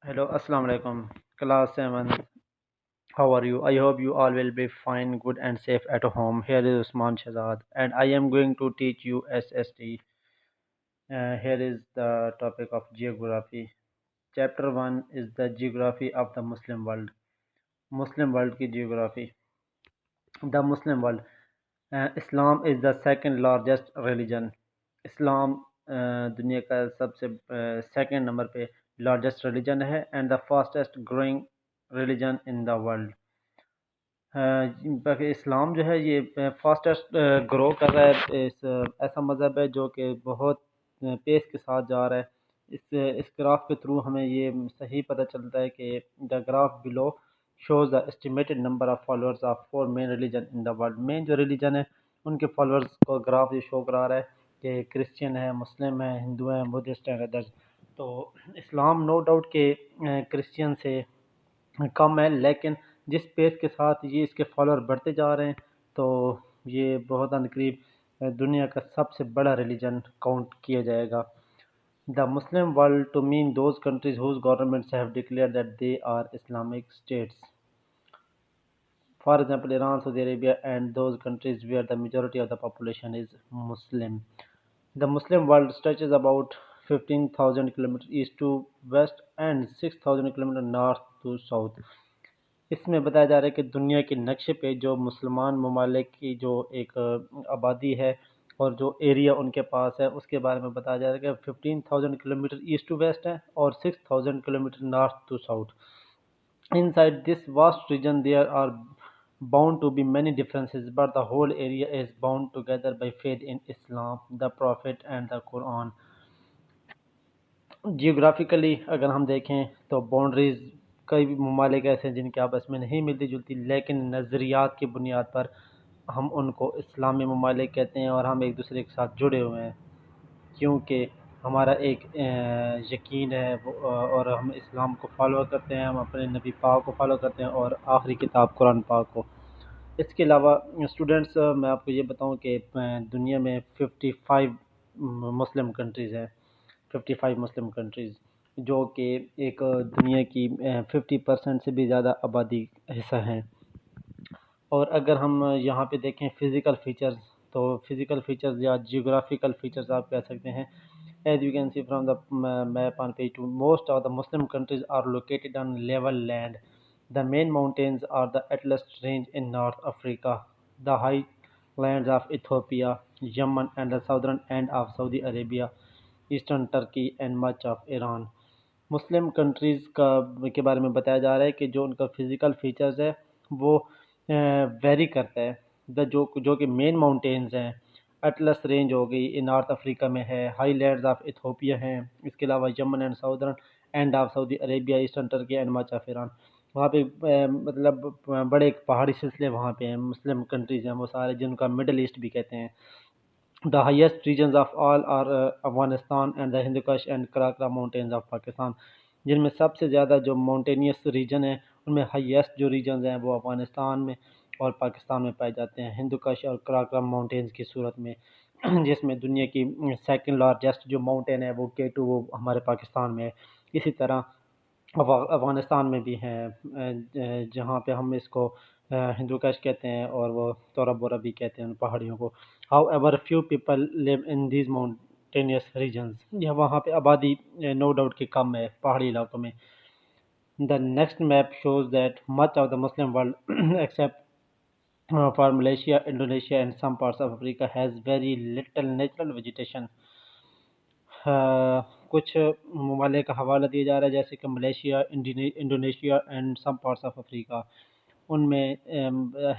Hello, Assalamu alaikum. Class 7. How are you? I hope you all will be fine, good, and safe at home. Here is Usman Shazad, and I am going to teach you SST. Here is the topic of geography. Chapter 1 is the geography of the Muslim world. Muslim world ki geography. The Muslim world. Islam is the second largest religion. اسلام دنیا کا سب سے second number پہ largest religion ہے and the fastest growing religion in the world. اسلام جو ہے یہ فاسٹسٹ گرو کر رہا ہے. ایسا مذہب ہے جو کہ بہت پیس کے ساتھ جا رہا ہے. اس گراف کے تھرو ہمیں یہ صحیح پتہ چلتا ہے کہ the graph below shows the estimated number of followers of four main religion in the world. Main جو ریلیجن ہے ان کے فالوورز کو گراف یہ شو کرا رہا ہے کہ کرسچن ہے، مسلم ہے، ہندو ہیں، بدھسٹ ہیں، ادرس. تو اسلام نو ڈاؤٹ کہ کرسچن سے کم ہے، لیکن جس پیس کے ساتھ یہ اس کے فالوور بڑھتے جا رہے ہیں تو یہ بہت عنقریب دنیا کا سب سے بڑا ریلیجن کاؤنٹ کیا جائے گا. The Muslim world to mean those countries whose governments have declare that they are Islamic states. For example, Iran, Saudi Arabia, and those countries where the majority of the population is Muslim. The Muslim world stretches about 15,000 kilometers east to west and 6,000 kilometers north to south. اس میں بتایا جا رہا ہے کہ دنیا کے نقشے پہ جو مسلمان ممالک کی جو ایک آبادی ہے اور جو ایریا ان کے پاس ہے اس کے بارے میں بتایا جا رہا ہے کہ 15,000 کلومیٹر ایسٹ ٹو ویسٹ ہے اور 6,000 kilometre north to south. Inside this vast region there are bound to be many differences, but the whole area is bound together by faith in Islam, the Prophet and the Quran. Geographically اگر ہم دیکھیں تو boundaries کئی ممالک ایسے ہیں جن کے آپس میں نہیں ملتی جلتی، لیکن نظریات کی بنیاد پر ہم ان کو اسلامی ممالک کہتے ہیں اور ہم ایک دوسرے کے ساتھ جڑے ہوئے ہیں کیونکہ ہمارا ایک یقین ہے اور ہم اسلام کو فالو کرتے ہیں، ہم اپنے نبی پاک کو فالو کرتے ہیں اور آخری کتاب قرآن پاک کو. اس کے علاوہ اسٹوڈنٹس میں آپ کو یہ بتاؤں کہ دنیا میں 55 مسلم کنٹریز ہیں. 55 مسلم کنٹریز جو کہ ایک دنیا کی 50% سے بھی زیادہ آبادی حصہ ہیں. اور اگر ہم یہاں پہ دیکھیں فزیکل فیچرز تو فزیکل فیچرز یا جیوگرافیکل فیچرز آپ کہہ سکتے ہیں. As you can see from the map on page 2, most of the Muslim countries are located on level land. The main mountains are the Atlas Range in North Africa, the highlands of Ethiopia, Yemen, and the southern end of Saudi Arabia, eastern Turkey, and much of Iran. Muslim countries کے بارے میں بتایا جا رہا ہے کہ جو ان کا فزیکل فیچرز ہے وہ ویری کرتا ہے. جو کہ مین ماؤنٹینز ہیں، اٹلس رینج ہو گئی نارتھ افریقہ میں ہے، ہائی لینڈز آف ایتھوپیا ہیں، اس کے علاوہ Yemen and southern end of Saudi Arabia, eastern Turkey and much of Iran. وہاں پہ مطلب بڑے پہاڑی سلسلے وہاں پہ ہیں. مسلم کنٹریز ہیں وہ سارے جن کا مڈل ایسٹ بھی کہتے ہیں. The highest regions of all are Afghanistan and the Hindu Kush and Karakoram mountains of Pakistan. جن میں سب سے زیادہ جو ماؤنٹینیس ریجن ہیں ان میں ہائیسٹ جو ریجنز ہیں وہ افغانستان میں اور پاکستان میں پائے جاتے ہیں، ہندو کش اور کراکرم ماؤنٹینز کی صورت میں، جس میں دنیا کی سیکنڈ لارجسٹ جو ماؤنٹین ہے وہ K2 وہ ہمارے پاکستان میں ہے. اسی طرح افغانستان میں بھی ہیں جہاں پہ ہم اس کو ہندو کش کہتے ہیں اور وہ تورا بورا بھی کہتے ہیں ان پہاڑیوں کو. However, few people live in these mountainous regions. یہ وہاں پہ آبادی نو ڈاؤٹ کی کم ہے پہاڑی علاقوں میں. The next map shows that much of the Muslim world except for Malaysia, Indonesia and some parts of Africa has very little natural vegetation. کچھ ممالک کا حوالہ دیا جا رہا ہے جیسے کہ Malaysia, Indonesia and some parts of Africa. ان میں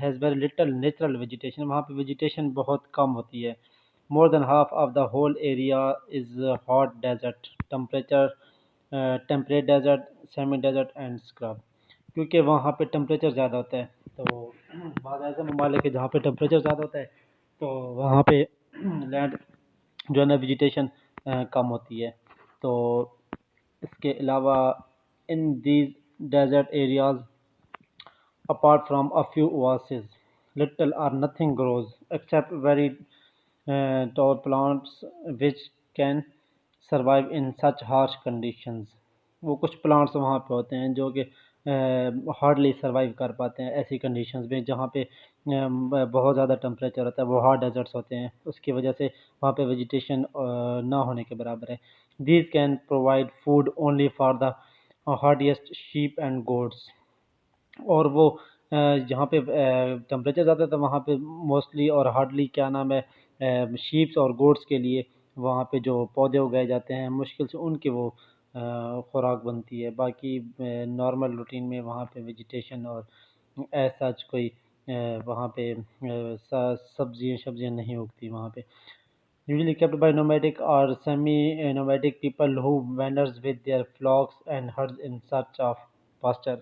has very little natural vegetation, وہاں پہ ویجیٹیشن بہت کم ہوتی ہے. More than half of the whole area is hot desert, temperate desert, semi desert and scrub. کیونکہ وہاں پہ ٹمپریچر زیادہ ہوتا ہے تو بعض ایسے ممالک ہے جہاں پہ ٹمپریچر زیادہ ہوتا ہے تو وہاں پہ لینڈ جو ہے نا ویجیٹیشن کم ہوتی ہے. تو اس کے علاوہ in these desert areas apart from a few oases, little or nothing grows except very tall plants which can survive in such harsh conditions. وہ کچھ پلانٹس وہاں پہ ہوتے ہیں جو کہ ہارڈلی سروائیو کر پاتے ہیں ایسی کنڈیشنز میں جہاں پہ بہت زیادہ ٹمپریچر ہوتا ہے، وہ ہارڈ ڈیزرٹس ہوتے ہیں، اس کی وجہ سے وہاں پہ ویجیٹیشن نہ ہونے کے برابر ہے. These can provide food only for the hardest shape and goods. اور وہ جہاں پہ ٹمپریچر زیادہ تھا وہاں پہ موسٹلی اور ہارڈلی کیا نام ہے شیپس اور گوٹس کے لیے وہاں پہ جو پودے اگائے جاتے ہیں مشکل سے ان کی وہ خوراک بنتی ہے. باقی نارمل روٹین میں وہاں پہ ویجیٹیشن اور ایسا کوئی وہاں پہ سبزیاں نہیں اگتی وہاں پہ. Usually kept by nomadic or semi-nomadic people who wanders with their flocks and herds in search of pasture.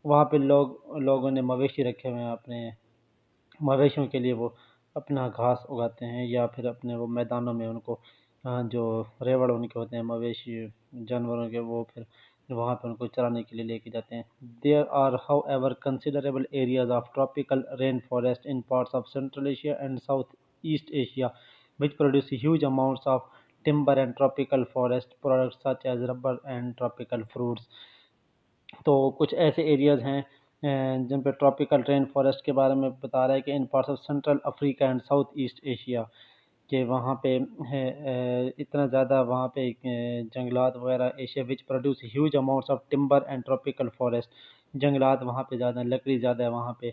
وہاں پہ لوگوں نے مویشی رکھے ہوئے ہیں، اپنے مویشیوں کے لیے وہ اپنا گھاس اگاتے ہیں یا پھر اپنے وہ میدانوں میں ان کو جو ریوڑ ان کے ہوتے ہیں مویشی جانوروں کے وہ پھر وہاں پہ ان کو چرانے کے لیے لے کے جاتے ہیں. There are however considerable areas of tropical rainforest in parts of Central Asia and Southeast Asia which produce huge amounts of timber and tropical forest products such as rubber and tropical fruits. تو کچھ ایسے areas ہیں جن پہ tropical rain forest کے بارے میں بتا رہا ہے کہ in parts of central Africa and south east Asia کہ وہاں پہ اتنا زیادہ وہاں پہ جنگلات وغیرہ Asia which produce huge amounts of timber and tropical forest. جنگلات وہاں پہ زیادہ ہیں، لکڑی زیادہ ہے وہاں پہ،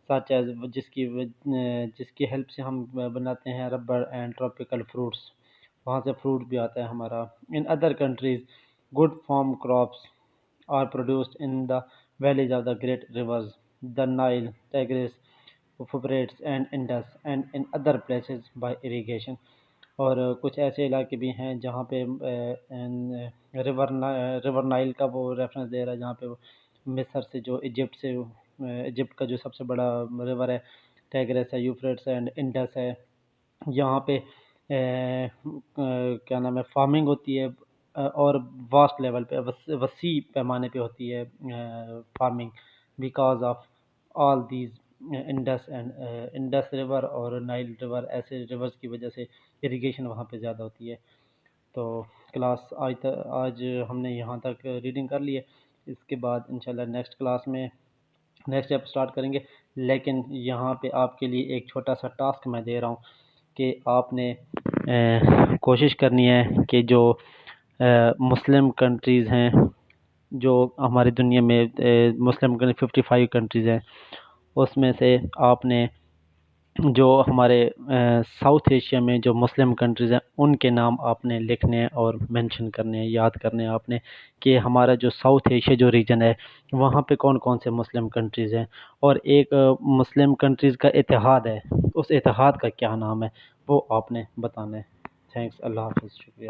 سچ ایز جس کی ہیلپ سے ہم بناتے ہیں ربر اینڈ ٹراپیکل فروٹس، وہاں سے فروٹ بھی آتا ہے ہمارا. In other countries good form crops are produced in the valleys of the great rivers, the Nile, Tigris, Euphrates and Indus, and in other places by irrigation. اور کچھ ایسے علاقے بھی ہیں جہاں پہ ریور نائل کا وہ ریفرنس دے رہا ہے جہاں پہ وہ مصر سے جو ایجپٹ کا جو سب سے بڑا ریور ہے ٹیگرس ہے، یوفریٹس ہے اینڈ انڈس ہے. یہاں پہ کیا نام ہے فارمنگ ہوتی ہے اور واسٹ لیول پہ وسیع پیمانے پہ ہوتی ہے farming because of all these Indus river اور نائل ریور ایسے ریورز کی وجہ سے اریگیشن وہاں پہ زیادہ ہوتی ہے. تو کلاس آج ہم نے یہاں تک ریڈنگ کر لی ہے، اس کے بعد انشاءاللہ نیکسٹ کلاس میں نیکسٹ اسٹیپ سٹارٹ کریں گے. لیکن یہاں پہ آپ کے لیے ایک چھوٹا سا ٹاسک میں دے رہا ہوں کہ آپ نے کوشش کرنی ہے کہ جو مسلم کنٹریز ہیں جو ہماری دنیا میں مسلم 55 کنٹریز ہیں اس میں سے آپ نے جو ہمارے ساؤتھ ایشیا میں جو مسلم کنٹریز ہیں ان کے نام آپ نے لکھنے ہیں اور مینشن کرنے ہیں، یاد کرنے ہیں آپ نے کہ ہمارا جو ساؤتھ ایشیا جو ریجن ہے وہاں پہ کون کون سے مسلم کنٹریز ہیں اور ایک مسلم کنٹریز کا اتحاد ہے، اس اتحاد کا کیا نام ہے وہ آپ نے بتانا ہے. تھینکس، اللہ حافظ، شکریہ.